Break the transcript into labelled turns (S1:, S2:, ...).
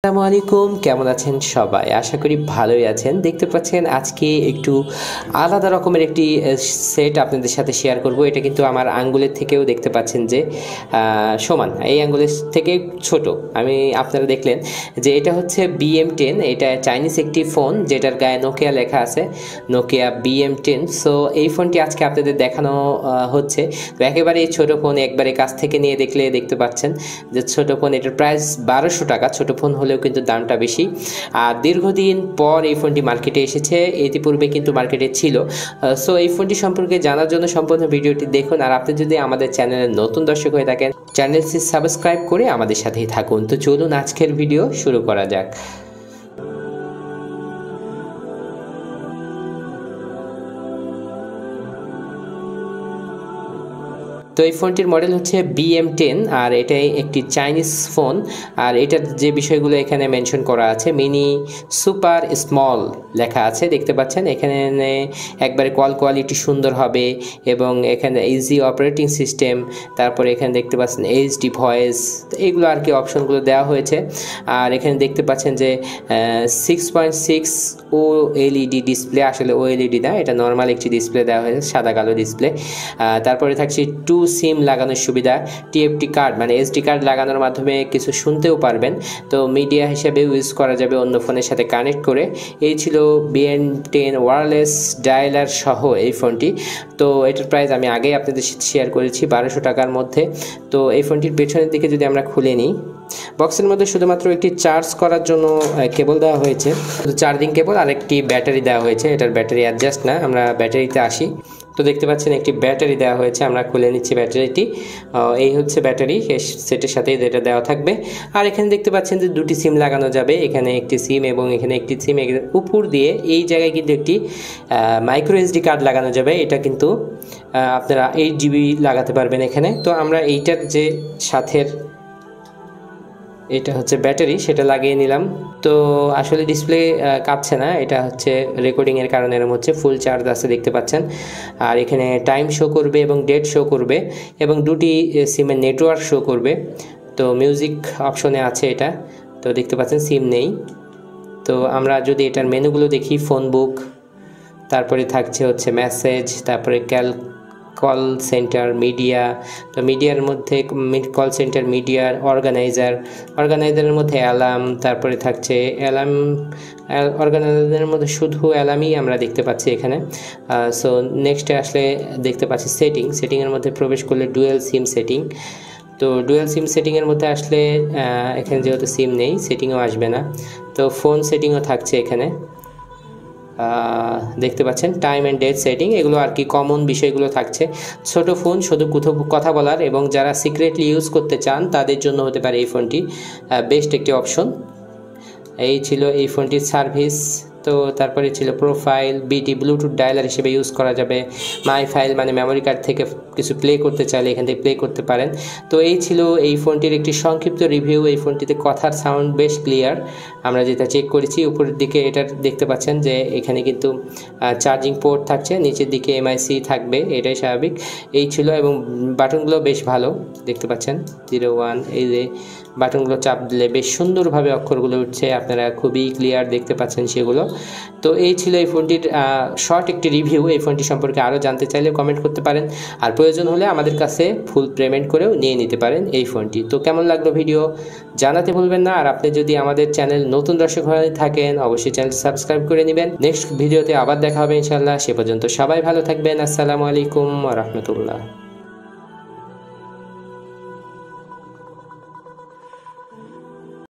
S1: আসসালামু আলাইকুম, কেমন আছেন সবাই? আশা করি ভালোই আছেন। দেখতে পাচ্ছেন আজকে একটু আলাদা রকমের একটি সেট আপনাদের সাথে শেয়ার করব। এটা কিন্তু আমার আঙ্গুলের থেকেও দেখতে পাচ্ছেন যে সমান, এই আঙ্গুলের থেকে ছোট। আপনারা দেখলেন যে এটা হচ্ছে BM10, এটা চাইনিজ একটি ফোন যেটার গায়ে নোকিয়া লেখা আছে, নোকিয়া BM10। সো এই ফোনটি আজকে আপনাদের দেখানো হচ্ছে। তো একেবারে এই ছোটো ফোন একবারে কাছ থেকে নিয়ে দেখলে দেখতে পাচ্ছেন যে ছোটো ফোন, এটার প্রাইস 1200 টাকা। ছোটো ফোন হলেও কিন্তু দামটা বেশি। আর দীর্ঘদিন পর এই ফোনটি মার্কেটে এসেছে, ইতিপূর্বে কিন্তু মার্কেটে ছিল। সো এই ফোনটি সম্পর্কে জানার জন্য সম্পূর্ণ ভিডিওটি দেখুন। আর আপনি যদি আমাদের চ্যানেলের নতুন দর্শক হয়ে থাকেন, চ্যানেলটি সাবস্ক্রাইব করে আমাদের সাথেই থাকুন। তো চলুন আজকের ভিডিও শুরু করা যাক। তো এই ফোনটির মডেল হচ্ছে BM10, আর এটাই একটি চাইনিজ ফোন। আর এটার যে বিষয়গুলো এখানে মেনশন করা আছে, মিনি, সুপার, স্মল লেখা আছে, দেখতে পাচ্ছেন। এখানে একবারে কল কোয়ালিটি সুন্দর হবে এবং এখানে ইজি অপারেটিং সিস্টেম, তারপরে এখানে দেখতে পাচ্ছেন HD ভয়েস, এগুলো আর কি অপশনগুলো দেওয়া হয়েছে। আর এখানে দেখতে পাচ্ছেন যে 6.6 OLED ডিসপ্লে, আসলে OLED না, এটা নর্মাল একটি ডিসপ্লে দেওয়া হয়েছে, সাদা কালো ডিসপ্লে। তারপরে থাকছে 2 সিম লাগানোর সুবিধা, TFT কার্ড মানে SD কার্ড লাগানোর মাধ্যমে কিছু শুনতেও পারবেন। তো মিডিয়া হিসেবে ইউজ করা যাবে অন্য ফোনের সাথে কানেক্ট করে। এই ছিল BM10 ওয়্যারলেস ডায়ালার সহ এই ফোনটি। তো এটার প্রাইস আমি আগেই আপনাদের সাথে শেয়ার করেছি 1200 টাকার মধ্যে। তো এই ফোনটির পেছনের দিকে যদি আমরা খুলে নিই, বক্সের মধ্যে শুধুমাত্র একটি চার্জ করার জন্য কেবল দেওয়া হয়েছে, চার্জিং কেবল, আর একটি ব্যাটারি দেওয়া হয়েছে। এটার ব্যাটারি অ্যাডজাস্ট না, আমরা ব্যাটারিতে আসি। তো দেখতে পাচ্ছেন একটি ব্যাটারি দেওয়া হয়েছে, আমরা খুলে নিচ্ছি ব্যাটারিটি। এই হচ্ছে ব্যাটারি, সেটের সাথেই যেটা দেওয়া থাকবে। আর এখানে দেখতে পাচ্ছেন যে দুটি সিম লাগানো যাবে, এখানে একটি সিম এবং এখানে একটি সিম। উপর দিয়ে এই জায়গায় কিন্তু একটি মাইক্রো SD কার্ড লাগানো যাবে। এটা কিন্তু আপনারা 8GB লাগাতে পারবেন এখানে। তো আমরা এইটার যে সাথের, এটা হচ্ছে ব্যাটারি, সেটা লাগিয়ে নিলাম। তো আসলে ডিসপ্লে কাঁপছে না, এটা হচ্ছে রেকর্ডিংয়ের কারণে এরকম হচ্ছে। ফুল চার্জ আছে দেখতে পাচ্ছেন। আর এখানে টাইম শো করবে এবং ডেট শো করবে এবং দুটি সিমের নেটওয়ার্ক শো করবে। তো মিউজিক অপশনে আছে এটা, তো দেখতে পাচ্ছেন সিম নেই। তো আমরা যদি এটার মেনুগুলো দেখি, ফোন বুক, তারপরে থাকছে হচ্ছে মেসেজ, তারপরে কল সেন্টার, মিডিয়া। তো মিডিয়ার মধ্যে কল সেন্টার, মিডিয়ার অর্গানাইজারের মধ্যে অ্যালার্ম, তারপরে থাকছে অ্যালার্ম। অর্গানাইজারের মধ্যে শুধু অ্যালার্মই আমরা দেখতে পাচ্ছি এখানে। সো নেক্সটে আসলে দেখতে পাচ্ছি সেটিংয়ের মধ্যে প্রবেশ করলে ডুয়েল সিম সেটিং। তো ডুয়েল সিম সেটিংয়ের মধ্যে আসলে এখানে যেহেতু সিম নেই, সেটিংও আসবে না। তো ফোন সেটিংও থাকছে এখানে, দেখতে পাচ্ছেন। টাইম অ্যান্ড ডেট সেটিং, এগুলো আর কি কমন বিষয়গুলো থাকছে। ছোট ফোন, শুধু কথা বলার এবং যারা সিক্রেটলি ইউজ করতে চান তাদের জন্য হতে পারে এই ফোনটি বেস্ট একটি অপশন। এই ছিল এই ফোনটির সার্ভিস। তো তারপরে ছিল প্রোফাইল, ব্লুটুথ ডায়ালার হিসেবে ইউজ করা যাবে। মাই ফাইল মানে মেমোরি কার্ড থেকে কিছু প্লে করতে চাইলে এখান থেকে প্লে করতে পারেন। তো এই ছিল এই ফোনটির একটি সংক্ষিপ্ত রিভিউ। এই ফোনটিতে কথার সাউন্ড বেশ ক্লিয়ার, আমরা যেটা চেক করেছি। উপরের দিকে এটার দেখতে পাচ্ছেন যে এখানে কিন্তু চার্জিং পোর্ট থাকছে, নিচের দিকে MIC থাকবে, এটাই স্বাভাবিক। এই ছিল, এবং বাটনগুলো বেশ ভালো দেখতে পাচ্ছেন। 01, এই যে বাটনগুলো চাপ দিলে বেশ সুন্দরভাবে অক্ষরগুলো উঠছে, আপনারা খুবই ক্লিয়ার দেখতে পাচ্ছেন সেগুলো। তো এই ছিল এই ফোনটির শর্ট একটি রিভিউ। এই ফোনটি সম্পর্কে আরও জানতে চাইলে কমেন্ট করতে পারেন, আর প্রয়োজন হলে আমাদের কাছে ফুল পেমেন্ট করেও নিয়ে নিতে পারেন এই ফোনটি। তো কেমন লাগলো ভিডিও জানাতে ভুলবেন না। আর আপনি যদি আমাদের চ্যানেল নতুন দর্শক হয়ে থাকেন, অবশ্যই চ্যানেল সাবস্ক্রাইব করে নেবেন। নেক্সট ভিডিওতে আবার দেখা হবে ইনশাল্লাহ। সে পর্যন্ত সবাই ভালো থাকবেন। আসসালামু আলাইকুম ওয়া রাহমাতুল্লাহ।